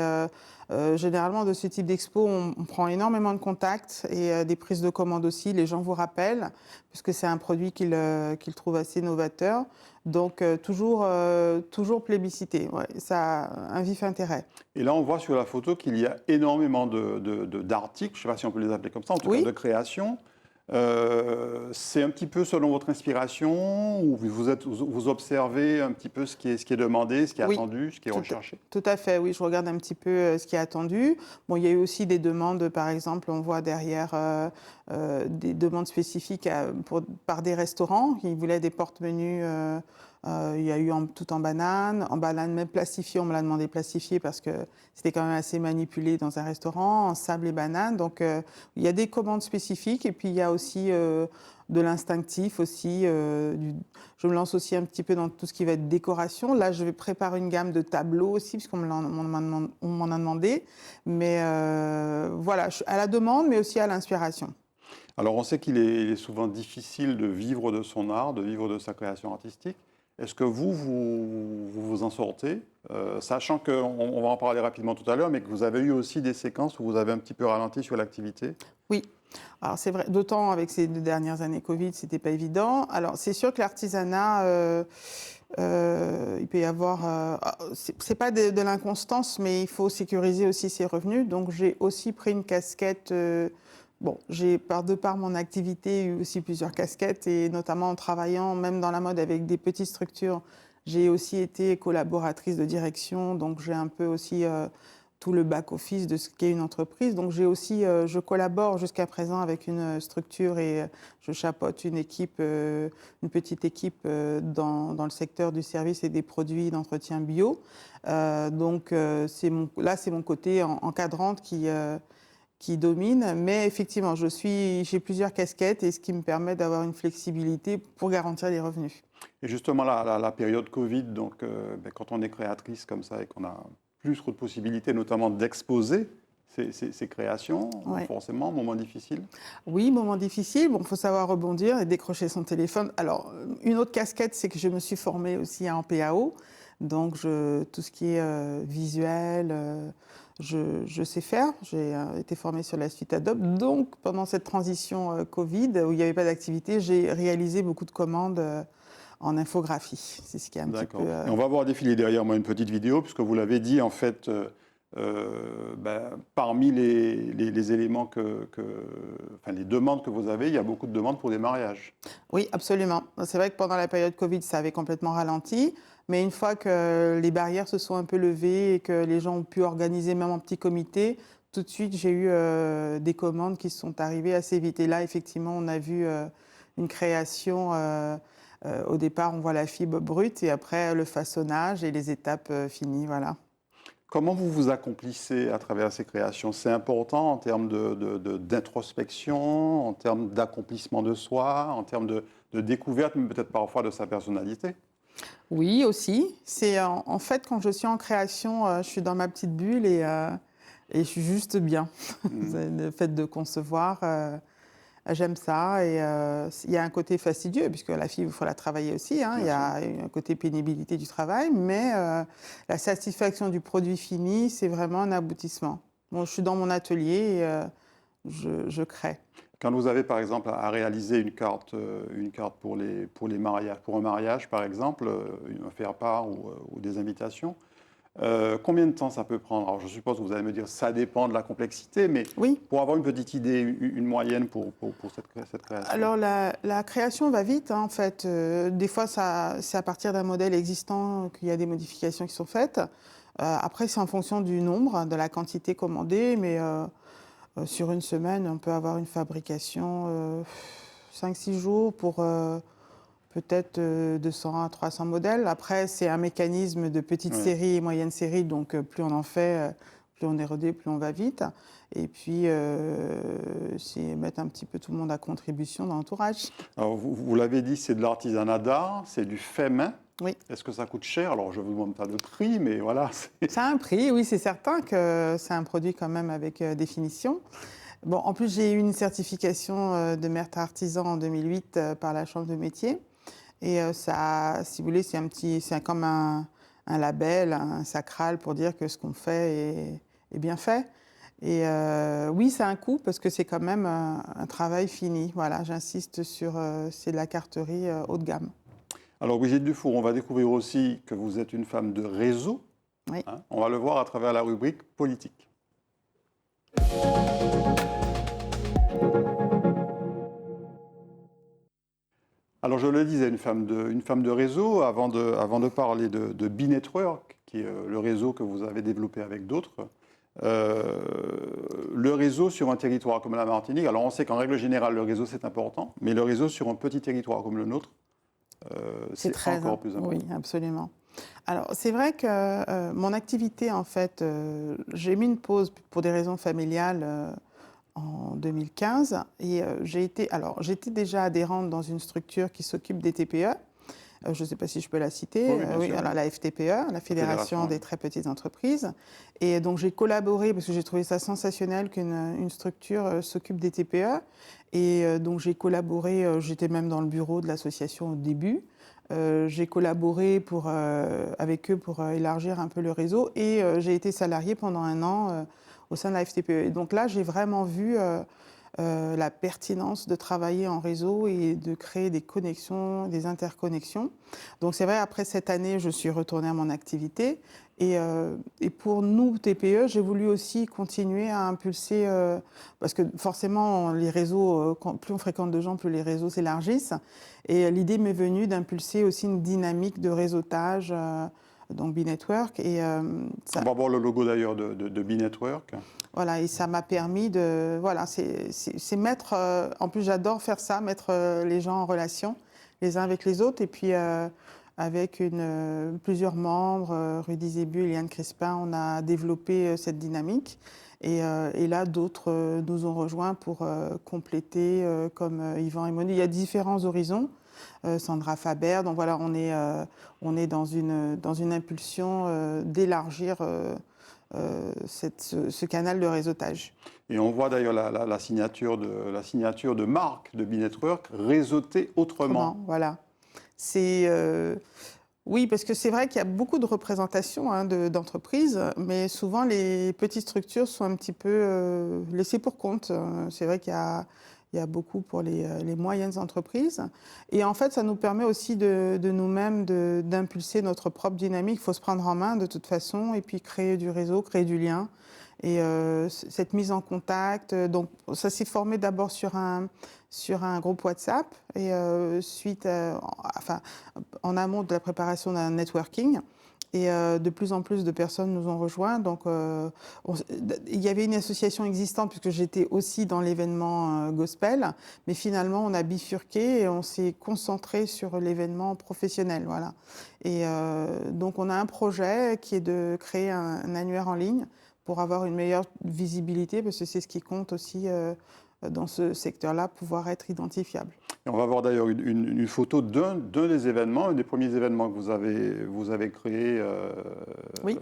généralement de ce type d'expo, on prend énormément de contacts et des prises de commandes aussi. Les gens vous rappellent, puisque c'est un produit qu'ils trouvent assez novateur. Donc toujours plébiscité, ouais, ça a un vif intérêt. Et là, on voit sur la photo qu'il y a énormément d'articles, je ne sais pas si on peut les appeler comme ça, en tout cas de création. C'est un petit peu selon votre inspiration, ou vous observez un petit peu ce qui est demandé, ce qui est attendu, ce qui est recherché? Tout à fait, oui, je regarde un petit peu ce qui est attendu. Bon, il y a eu aussi des demandes, par exemple, on voit derrière des demandes spécifiques par des restaurants qui voulaient des porte-menus. Il y a eu tout en banane même plastifié, on me l'a demandé plastifié parce que c'était quand même assez manipulé dans un restaurant, en sable et banane. Donc il y a des commandes spécifiques et puis il y a aussi de l'instinctif aussi. Je me lance aussi un petit peu dans tout ce qui va être décoration. Là, je vais préparer une gamme de tableaux aussi puisqu'on m'en a demandé. Mais voilà, à la demande, mais aussi à l'inspiration. Alors on sait qu'il est souvent difficile de vivre de son art, de vivre de sa création artistique. Est-ce que vous en sortez, sachant qu'on va en parler rapidement tout à l'heure, mais que vous avez eu aussi des séquences où vous avez un petit peu ralenti sur l'activité? Oui, alors c'est vrai, d'autant avec ces 2 dernières années Covid, c'était pas évident. Alors c'est sûr que l'artisanat, il peut y avoir, c'est pas de l'inconstance, mais il faut sécuriser aussi ses revenus. Donc j'ai aussi pris une casquette. Bon, j'ai de par mon activité eu aussi plusieurs casquettes et notamment en travaillant même dans la mode avec des petites structures, j'ai aussi été collaboratrice de direction, donc j'ai un peu aussi tout le back-office de ce qu'est une entreprise. Donc j'ai aussi, je collabore jusqu'à présent avec une structure et je chapeaute une équipe, une petite équipe dans le secteur du service et des produits d'entretien bio. Donc c'est mon côté encadrante qui domine, mais effectivement, j'ai plusieurs casquettes et ce qui me permet d'avoir une flexibilité pour garantir les revenus. Et justement, la période Covid, donc, quand on est créatrice comme ça et qu'on a plus trop de possibilités, notamment d'exposer ces créations, Ouais. forcément, moment difficile. Oui, moment difficile. Bon, il faut savoir rebondir et décrocher son téléphone. Alors, une autre casquette, c'est que je me suis formée aussi en PAO. Donc, tout ce qui est visuel, je sais faire. J'ai été formée sur la suite Adobe. Donc, pendant cette transition Covid, où il n'y avait pas d'activité, j'ai réalisé beaucoup de commandes en infographie. C'est ce qui est un petit peu... D'accord. Et on va voir défiler derrière moi une petite vidéo, puisque vous l'avez dit, en fait, parmi les éléments enfin, les demandes que vous avez, il y a beaucoup de demandes pour des mariages. Oui, absolument. C'est vrai que pendant la période Covid, ça avait complètement ralenti. Mais une fois que les barrières se sont un peu levées et que les gens ont pu organiser même en petit comité, tout de suite, j'ai eu des commandes qui sont arrivées assez vite. Et là, effectivement, on a vu une création. Au départ, on voit la fibre brute et après le façonnage et les étapes finies. Voilà. Comment vous vous accomplissez à travers ces créations? C'est important en termes d'introspection, en termes d'accomplissement de soi, en termes de découverte, mais peut-être parfois de sa personnalité. Oui, aussi. C'est en fait quand je suis en création, je suis dans ma petite bulle et je suis juste bien. Mhm. Le fait de concevoir, j'aime ça. Et il y a un côté fastidieux, puisque la fille, il faut la travailler aussi, hein. Il Bien y sûr. a un côté pénibilité du travail, mais la satisfaction du produit fini, c'est vraiment un aboutissement. Bon, je suis dans mon atelier et je crée. Quand vous avez par exemple à réaliser une carte pour les mariages, pour un mariage par exemple, un faire-part ou des invitations, combien de temps ça peut prendre? Alors je suppose que vous allez me dire ça dépend de la complexité, mais Oui. pour avoir une petite idée, une moyenne pour cette création. Alors la création va vite, hein, en fait. Des fois, c'est à partir d'un modèle existant qu'il y a des modifications qui sont faites. Après, c'est en fonction du nombre, de la quantité commandée, mais sur une semaine, on peut avoir une fabrication 5-6 jours pour peut-être 200 à 300 modèles. Après, c'est un mécanisme de petite Ouais. série et moyenne série, donc plus on en fait, plus on est rodé, plus on va vite. Et puis, c'est mettre un petit peu tout le monde à contribution dans l'entourage. Alors vous l'avez dit, c'est de l'artisanat d'art, c'est du fait main. Oui. Est-ce que ça coûte cher? Alors je ne vous demande pas de prix, mais voilà. Ça a un prix, oui, c'est certain que c'est un produit quand même avec définition. Bon, en plus, j'ai eu une certification de maître artisan en 2008 par la Chambre de métier. Et ça, si vous voulez, c'est comme un label, un sacral pour dire que ce qu'on fait est bien fait. Et oui, ça a un coût parce que c'est quand même un travail fini. Voilà, j'insiste sur, c'est de la carterie haut de gamme. Alors Brigitte Dufour, on va découvrir aussi que vous êtes une femme de réseau. Oui. Hein. On va le voir à travers la rubrique politique. Alors je le disais, une femme de réseau, avant de parler de B-Network, qui est le réseau que vous avez développé avec d'autres, le réseau sur un territoire comme la Martinique, alors on sait qu'en règle générale le réseau c'est important, mais le réseau sur un petit territoire comme le nôtre, c'est très encore plus important. Oui, absolument. Alors, c'est vrai que mon activité, en fait, j'ai mis une pause pour des raisons familiales en 2015 et j'étais déjà adhérente dans une structure qui s'occupe des TPE. Je ne sais pas si je peux la citer. Oui, bien sûr. Alors, la FTPE, la Fédération des très petites entreprises. Et donc, j'ai collaboré parce que j'ai trouvé ça sensationnel qu'une structure s'occupe des TPE. Et donc, j'ai collaboré, j'étais même dans le bureau de l'association au début. J'ai collaboré avec eux pour élargir un peu le réseau et j'ai été salariée pendant 1 an au sein de la FTPE. Et donc là, j'ai vraiment vu la pertinence de travailler en réseau et de créer des connexions, des interconnexions. Donc c'est vrai, après cette année, je suis retournée à mon activité. Et pour nous, TPE, j'ai voulu aussi continuer à impulser, parce que forcément, les réseaux, plus on fréquente de gens, plus les réseaux s'élargissent. Et l'idée m'est venue d'impulser aussi une dynamique de réseautage, donc B-Network. On va voir le logo d'ailleurs de B-Network. Voilà, et ça m'a permis de... Voilà, c'est mettre... en plus, j'adore faire ça, mettre les gens en relation, les uns avec les autres. Et puis, avec plusieurs membres, Rudy Zébu et Liane Crispin, on a développé cette dynamique. Et là, d'autres nous ont rejoints pour compléter, comme Yvan et Monique. Il y a différents horizons. Sandra Faber. Donc voilà, on est dans une impulsion d'élargir ce canal de réseautage. Et on voit d'ailleurs la signature de marque de Binetwork, réseauter autrement. Voilà. Oui, parce que c'est vrai qu'il y a beaucoup de représentations hein, d'entreprises, mais souvent les petites structures sont un petit peu laissées pour compte. C'est vrai qu'il y a beaucoup pour les moyennes entreprises. Et en fait, ça nous permet aussi de nous-mêmes d'impulser notre propre dynamique. Il faut se prendre en main de toute façon et puis créer du réseau, créer du lien. Et cette mise en contact, donc ça s'est formé d'abord sur un groupe WhatsApp et en amont de la préparation d'un networking. Et de plus en plus de personnes nous ont rejoints. Donc, il y avait une association existante puisque j'étais aussi dans l'événement gospel. Mais finalement, on a bifurqué et on s'est concentré sur l'événement professionnel. Voilà. Et donc, on a un projet qui est de créer un annuaire en ligne pour avoir une meilleure visibilité, parce que c'est ce qui compte aussi dans ce secteur-là, pouvoir être identifiable. Et on va voir d'ailleurs une photo d'un des événements, un des premiers événements que vous avez créé Oui.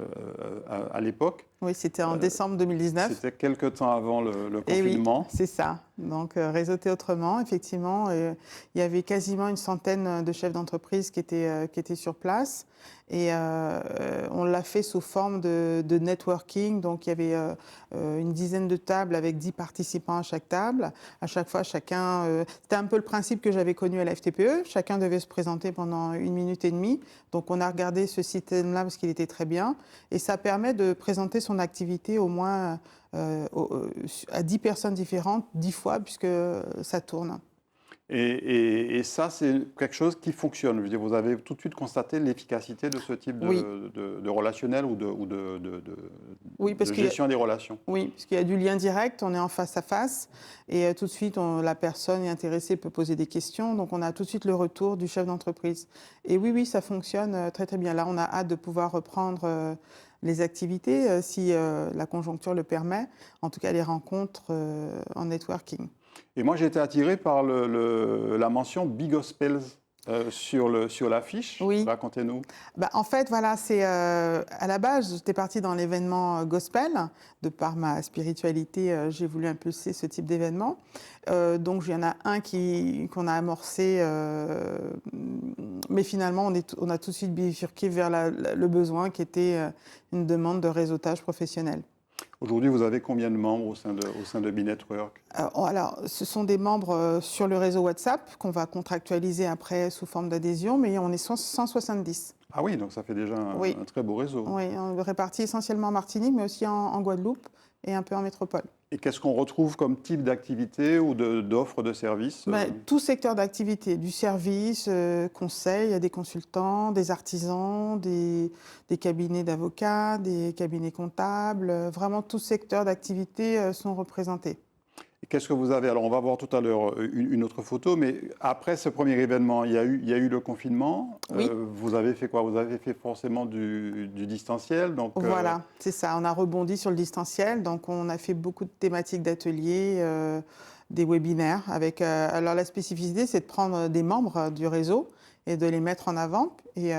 À l'époque. Oui, c'était en décembre 2019. C'était quelques temps avant le Et confinement. oui, c'est ça. Donc, réseauter autrement, effectivement. Il y avait quasiment une centaine de chefs d'entreprise qui étaient sur place. Et on l'a fait sous forme de networking. Donc, il y avait une dizaine de tables avec 10 participants à chaque table. À chaque fois, chacun... c'était un peu le principe que j'avais connu à la FTPE. Chacun devait se présenter pendant 1 minute et demie. Donc, on a regardé ce système-là parce qu'il était très bien. Et ça permet de présenter son activité au moins à 10 personnes différentes, 10 fois, puisque ça tourne. Et ça, c'est quelque chose qui fonctionne. Je veux dire, vous avez tout de suite constaté l'efficacité de ce type de relationnel ou de gestion des relations. Oui, parce qu'il y a du lien direct, on est en face à face, et tout de suite, la personne intéressée peut poser des questions, donc on a tout de suite le retour du chef d'entreprise. Et oui, ça fonctionne très très bien. Là, on a hâte de pouvoir reprendre les activités, si la conjoncture le permet, en tout cas les rencontres en networking. Et moi, j'ai été attiré par la mention Bigospels sur l'affiche. Oui. Racontez-nous. En fait, voilà, c'est à la base, j'étais partie dans l'événement gospel. De par ma spiritualité, j'ai voulu impulser ce type d'événement. Donc, il y en a un qu'on a amorcé, mais finalement, on a tout de suite bifurqué vers le besoin qui était une demande de réseautage professionnel. Aujourd'hui, vous avez combien de membres au sein de Binetwork? Alors, ce sont des membres sur le réseau WhatsApp qu'on va contractualiser après sous forme d'adhésion, mais on est 170. Ah oui, donc ça fait déjà un très beau réseau. Oui, on est répartis essentiellement en Martinique, mais aussi en Guadeloupe et un peu en métropole. Et qu'est-ce qu'on retrouve comme type d'activité ou d'offres de services? Tout secteur d'activité, du service, conseil, il y a des consultants, des artisans, des cabinets d'avocats, des cabinets comptables, vraiment tout secteur d'activité sont représentés. Et qu'est-ce que vous avez? Alors, on va voir tout à l'heure une autre photo, mais après ce premier événement, il y a eu le confinement. Oui. Vous avez fait quoi? Vous avez fait forcément du distanciel. Donc, voilà, c'est ça. On a rebondi sur le distanciel. Donc, on a fait beaucoup de thématiques d'ateliers, des webinaires. Alors, la spécificité, c'est de prendre des membres du réseau et de les mettre en avant. Et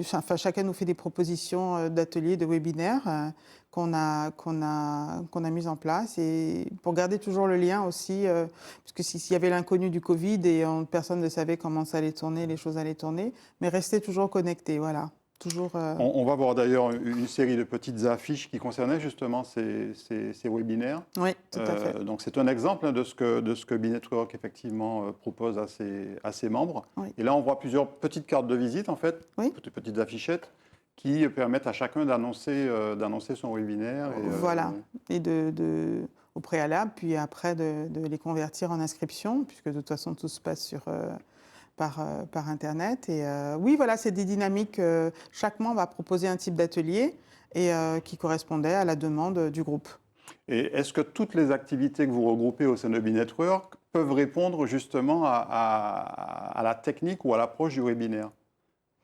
chacun nous fait des propositions d'ateliers, de webinaires qu'on a mis en place, et pour garder toujours le lien aussi, parce que s'il y avait l'inconnu du Covid et personne ne savait comment ça allait tourner, les choses allaient tourner, mais rester toujours connecté, voilà. Toujours, On va voir d'ailleurs une série de petites affiches qui concernaient justement ces webinaires. Oui, tout à fait. Donc c'est un exemple de ce que Binetwork effectivement propose à ses membres. Oui. Et là, on voit plusieurs petites cartes de visite, en fait, Oui. petites affichettes, qui permettent à chacun d'annoncer son webinaire. Et, voilà, et au préalable, puis après de les convertir en inscription, puisque de toute façon tout se passe par Internet. Et oui, voilà, c'est des dynamiques. Chaque membre va proposer un type d'atelier et qui correspondait à la demande du groupe. Et est-ce que toutes les activités que vous regroupez au sein de Binetwork peuvent répondre justement à la technique ou à l'approche du webinaire?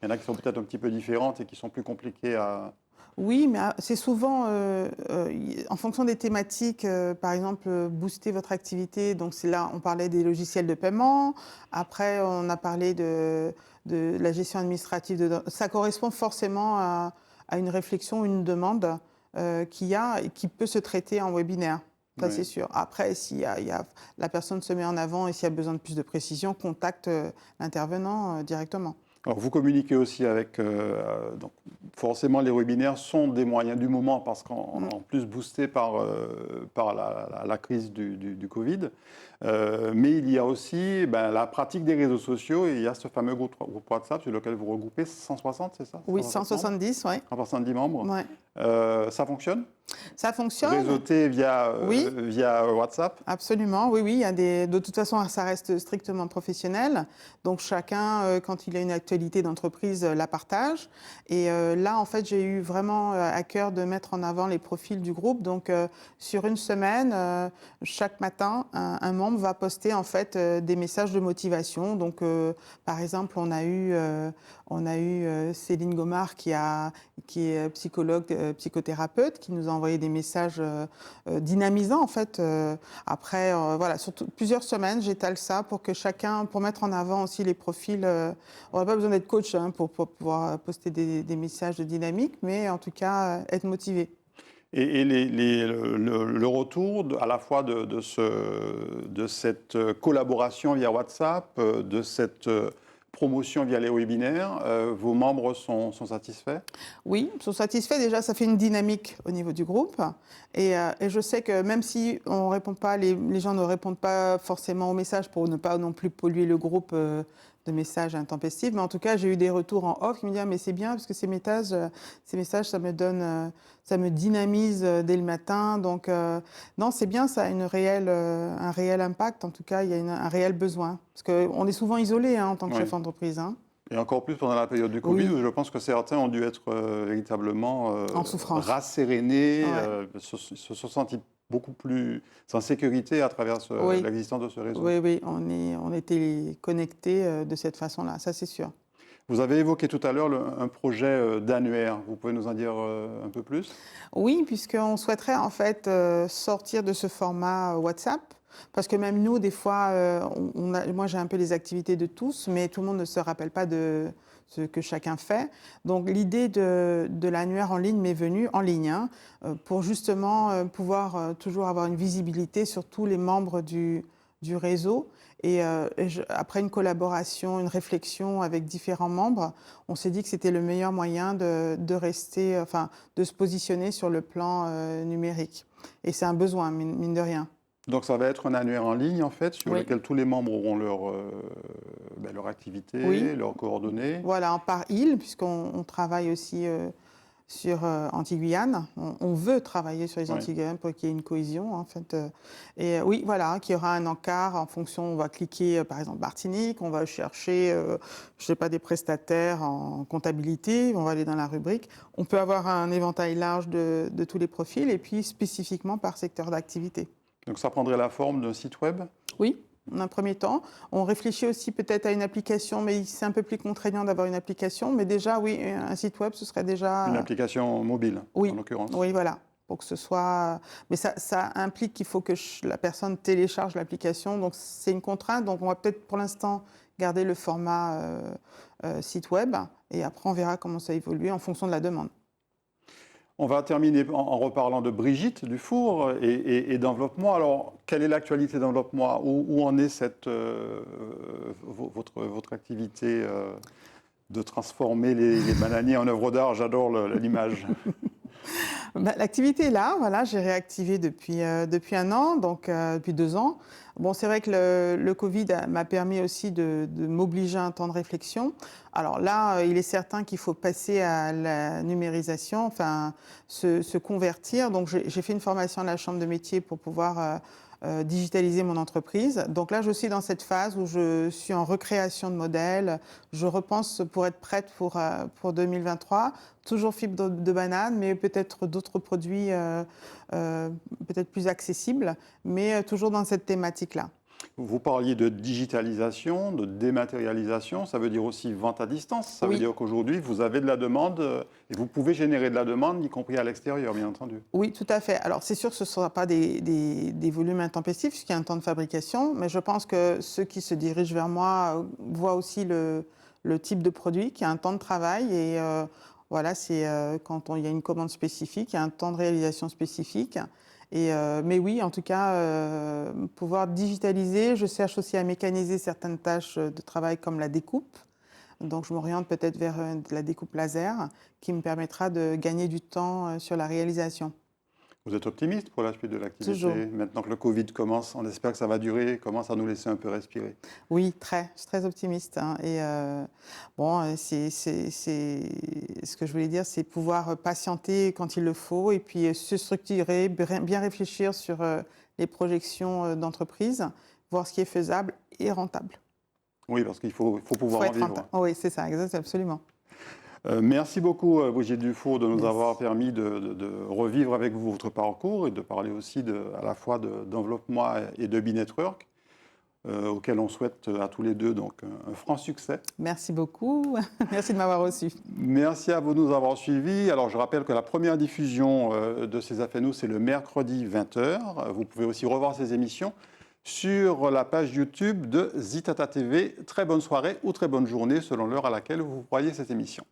Il y en a qui sont peut-être un petit peu différentes et qui sont plus compliquées à... Oui, mais c'est souvent en fonction des thématiques, par exemple, booster votre activité. Donc c'est là, on parlait des logiciels de paiement. Après, on a parlé de la gestion administrative. Ça correspond forcément à une réflexion, une demande qu'il y a et qui peut se traiter en webinaire. Ça, Oui. c'est sûr. Après, la personne se met en avant et s'il y a besoin de plus de précision, contacte l'intervenant directement. Alors, vous communiquez aussi avec... donc, forcément, les webinaires sont des moyens du moment parce qu'en en plus boostés par la crise du Covid. Mais il y a aussi la pratique des réseaux sociaux et il y a ce fameux groupe WhatsApp sur lequel vous regroupez 160, c'est ça? Oui, 170, oui. 170 membres. Ouais. Ça fonctionne? Ça fonctionne. Réseauté Oui. via WhatsApp? Absolument, oui, oui. De toute façon, ça reste strictement professionnel. Donc, chacun, quand il a une actualité d'entreprise, la partage. Et là, en fait, j'ai eu vraiment à cœur de mettre en avant les profils du groupe. Donc, sur une semaine, chaque matin, un membre va poster, en fait, des messages de motivation. Donc, par exemple, on a eu Céline Gomard qui est psychologue, psychothérapeute, qui nous a envoyé des messages dynamisants, en fait. Après, voilà, sur plusieurs semaines, j'étale ça pour que chacun, pour mettre en avant aussi les profils. On n'a pas besoin d'être coach pour pouvoir poster des messages de dynamique, mais en tout cas, être motivé. Et le retour à la fois de cette collaboration via WhatsApp, de cette promotion via les webinaires, vos membres sont satisfaits? Oui, ils sont satisfaits. Déjà, ça fait une dynamique au niveau du groupe. Et je sais que même si on répond pas, les gens ne répondent pas forcément aux messages pour ne pas non plus polluer le groupe de messages intempestifs. Mais en tout cas, j'ai eu des retours en off qui me disent ah, mais c'est bien parce que ces messages, ça me donne, ça me dynamise dès le matin. Donc non, c'est bien, ça a un réel impact. En tout cas, il y a un réel besoin. Parce qu'on est souvent isolé en tant que chef d'entreprise. Et encore plus pendant la période du Covid, Oui. où je pense que certains ont dû être véritablement En souffrance. rassérénés, Ouais. se sont sentis beaucoup plus en sécurité à travers Oui. l'existence de ce réseau. Oui, oui, on était connectés de cette façon-là, ça c'est sûr. Vous avez évoqué tout à l'heure un projet d'annuaire. Vous pouvez nous en dire un peu plus? Oui, puisqu'on souhaiterait en fait sortir de ce format WhatsApp. Parce que même nous, des fois, moi j'ai un peu les activités de tous, mais tout le monde ne se rappelle pas de ce que chacun fait. Donc l'idée de l'annuaire en ligne m'est venue, en ligne, hein, pour justement pouvoir toujours avoir une visibilité sur tous les membres du réseau. Et après une collaboration, une réflexion avec différents membres, on s'est dit que c'était le meilleur moyen de rester, enfin, de se positionner sur le plan numérique. Et c'est un besoin, mine de rien. Donc ça va être un annuaire en ligne en fait, sur Oui. lequel tous les membres auront leur activité, Oui. leurs coordonnées. Voilà, par île, puisqu'on travaille aussi sur Antilles-Guyane. On veut travailler sur les Antilles-Guyane pour qu'il y ait une cohésion, en fait. Et oui, voilà, qu'il y aura un encart en fonction, on va cliquer, par exemple, Martinique, on va chercher, je sais pas, des prestataires en comptabilité, on va aller dans la rubrique. On peut avoir un éventail large de tous les profils, et puis spécifiquement par secteur d'activité. Donc ça prendrait la forme d'un site web? Oui, en un premier temps. On réfléchit aussi peut-être à une application, mais c'est un peu plus contraignant d'avoir une application. Mais déjà, oui, un site web, ce serait déjà... Une application mobile, oui, en l'occurrence. Oui, voilà. Pour que ce soit... Mais ça implique qu'il faut que la personne télécharge l'application. Donc, c'est une contrainte. Donc, on va peut-être pour l'instant garder le format site web. Et après, on verra comment ça évolue en fonction de la demande. On va terminer en reparlant de Brigitte Dufour et d'Enveloppe-moi. Alors, quelle est l'actualité d'Enveloppe-moi? Où en est votre activité de transformer les bananiers en œuvres d'art? J'adore l'image. L'activité est là, voilà, j'ai réactivé depuis un an, donc depuis 2 ans. Bon, c'est vrai que le Covid m'a permis aussi de m'obliger à un temps de réflexion. Alors là, il est certain qu'il faut passer à la numérisation, enfin se convertir. Donc j'ai fait une formation à la Chambre de métier pour pouvoir digitaliser mon entreprise. Donc là, je suis dans cette phase où je suis en recréation de modèles. Je repense pour être prête pour 2023. Toujours fibre de banane, mais peut-être d'autres produits peut-être plus accessibles, mais toujours dans cette thématique-là. Vous parliez de digitalisation, de dématérialisation, ça veut dire aussi vente à distance. Ça veut Oui. dire qu'aujourd'hui, vous avez de la demande et vous pouvez générer de la demande, y compris à l'extérieur, bien entendu. Oui, tout à fait. Alors, c'est sûr que ce ne sera pas des volumes intempestifs, puisqu'il y a un temps de fabrication, mais je pense que ceux qui se dirigent vers moi voient aussi le type de produit, qui a un temps de travail. Et voilà, c'est quand il y a une commande spécifique, il y a un temps de réalisation spécifique. Et, mais oui, en tout cas, pouvoir digitaliser, je cherche aussi à mécaniser certaines tâches de travail comme la découpe. Donc, je m'oriente peut-être vers de la découpe laser qui me permettra de gagner du temps sur la réalisation. Vous êtes optimiste pour la suite de Toujours. l'activité? Maintenant que le Covid commence, on espère que ça va durer, commence à nous laisser un peu respirer. Oui, très. Je suis très optimiste, hein. Et bon, ce que je voulais dire, c'est pouvoir patienter quand il le faut et puis se structurer, bien réfléchir sur les projections d'entreprise, voir ce qui est faisable et rentable. Oui, parce qu'il faut Il faut pouvoir en être vivre. rentable. Oh oui, c'est ça, absolument. Merci beaucoup, Brigitte Dufour, de nous Merci. avoir permis de revivre avec vous votre parcours et de parler aussi à la fois d'enveloppement et de B-Network, auquel on souhaite à tous les deux donc un franc succès. Merci beaucoup. Merci de m'avoir reçu. Merci à vous de nous avoir suivis. Alors, je rappelle que la première diffusion de ces affaires nous, c'est le mercredi 20h. Vous pouvez aussi revoir ces émissions sur la page YouTube de Zitata TV. Très bonne soirée ou très bonne journée selon l'heure à laquelle vous voyez cette émission.